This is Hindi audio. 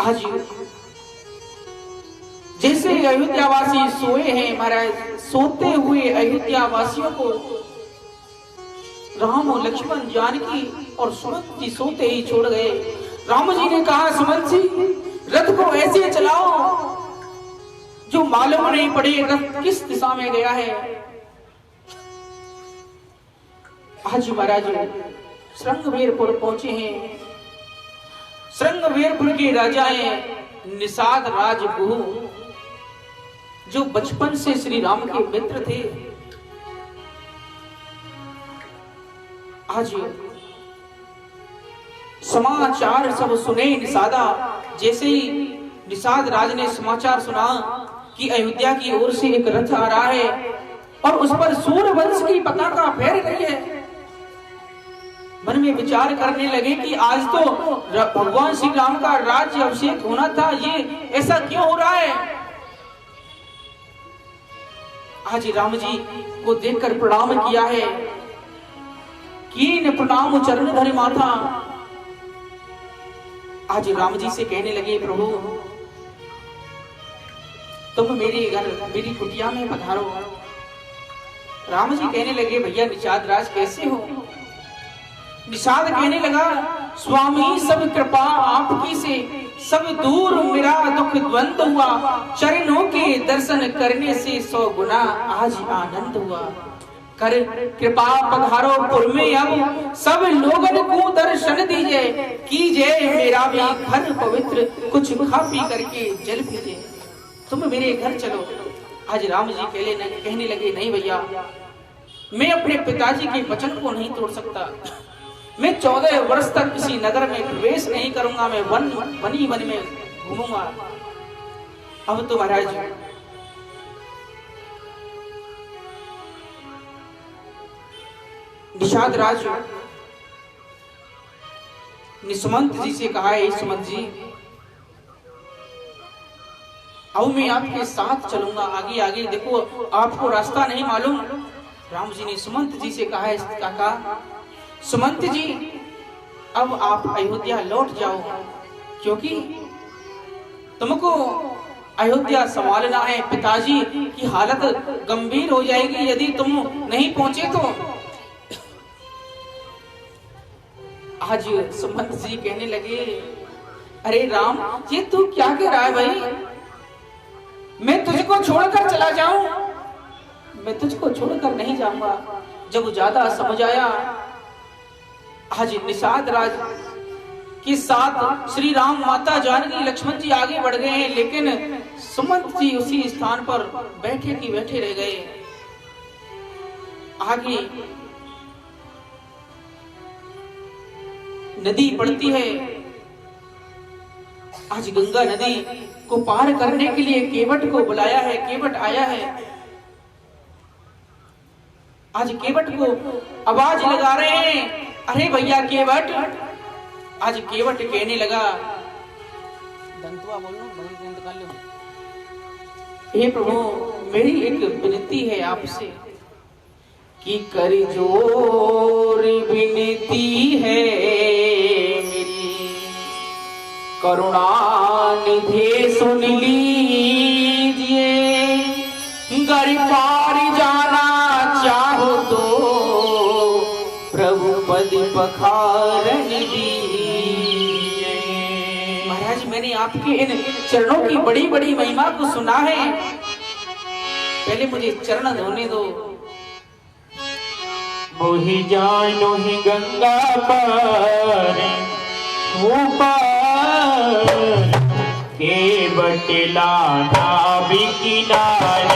आज जैसे अयोध्यावासी सोए हैं महाराज, सोते हुए अयोध्यावासियों को राम और लक्ष्मण, जानकी और सुमंत जी सोते ही छोड़ गए। राम जी ने कहा, सुमंत जी रथ को ऐसे चलाओ जो मालूम नहीं पड़े रथ किस दिशा में गया है। आज महाराज श्रृंगवीरपुर पहुंचे हैं। श्रृंगवीरपुर के राजा हैं निषाद राज गुरु, जो बचपन से श्री राम के मित्र थे। आज समाचार सब सुने निषादा। जैसे ही निषाद राज ने समाचार सुना कि अयोध्या की ओर से एक रथ आ रहा है और उस पर सूर्यवंश की पताका फहर रही है, मन में विचार करने लगे कि आज तो भगवान श्री राम का राज्य अभिषेक होना था, ये ऐसा क्यों हो रहा है। आज राम जी को देखकर प्रणाम किया है, कीन प्रणाम चरण धरे माथा। आज राम जी से कहने लगे, प्रभु तुम मेरे घर मेरी कुटिया में पधारो। राम जी कहने लगे, भैया निषाद राज कैसे हो। निषाद कहने लगा, स्वामी सब कृपा आपकी से, सब दूर मेरा दुख द्वंद हुआ, चरणों के दर्शन करने से 100 गुना आज आनंद हुआ। कर कृपा पधारो पुर में, अब सब लोगन को दर्शन दीजिए, कीजिए मेरा भी घर पवित्र, कुछ खा पी करके जल पीजिए, तुम मेरे घर चलो। आज राम जी कहने लगे, नहीं भैया मैं अपने पिताजी के वचन को नहीं तोड़ सकता। मैं 14 वर्ष तक किसी नगर में प्रवेश नहीं करूंगा, मैं वन में घूमूंगा। अब तो महाराज निषाद राज ने सुमंत जी से कहा है, सुमंत जी अब मैं आपके साथ चलूंगा, आगे आगे देखो आपको रास्ता नहीं मालूम। राम जी ने सुमंत जी से कहा है, काका सुमंत जी अब आप अयोध्या लौट जाओ, क्योंकि तुमको अयोध्या संभालना है, पिताजी की हालत गंभीर हो जाएगी यदि तुम नहीं पहुंचे तो। आज सुमंत जी कहने लगे, अरे राम ये तू क्या कह रहा है भाई, मैं तुझको छोड़कर चला जाऊं। मैं तुझको छोड़कर नहीं जाऊंगा। जब ज्यादा समझ आया, आज निषाद राज के साथ श्री राम, माता जानकी, लक्ष्मण जी आगे बढ़ गए हैं, लेकिन सुमंत जी उसी स्थान पर बैठे की बैठे रह गए। आगे नदी पड़ती है। आज गंगा नदी को पार करने के लिए केवट को बुलाया है, केवट आया है। आज केवट को आवाज लगा रहे हैं, अरे भैया केवट। आज केवट कहने लगा, हे प्रभु मेरी एक विनती है आपसे, कि कर जोर विनती है मेरी, करुणा निधि सुन लीजिए, गर पार जाना चाहो तो प्रभु पद पखारन दीजिए। महाराज मैंने आपके इन चरणों की बड़ी बड़ी महिमा को सुना है, पहले मुझे चरण धोने दो। मोहि जानो ही गंगा पार वो पार, के बटला नावि किनारे,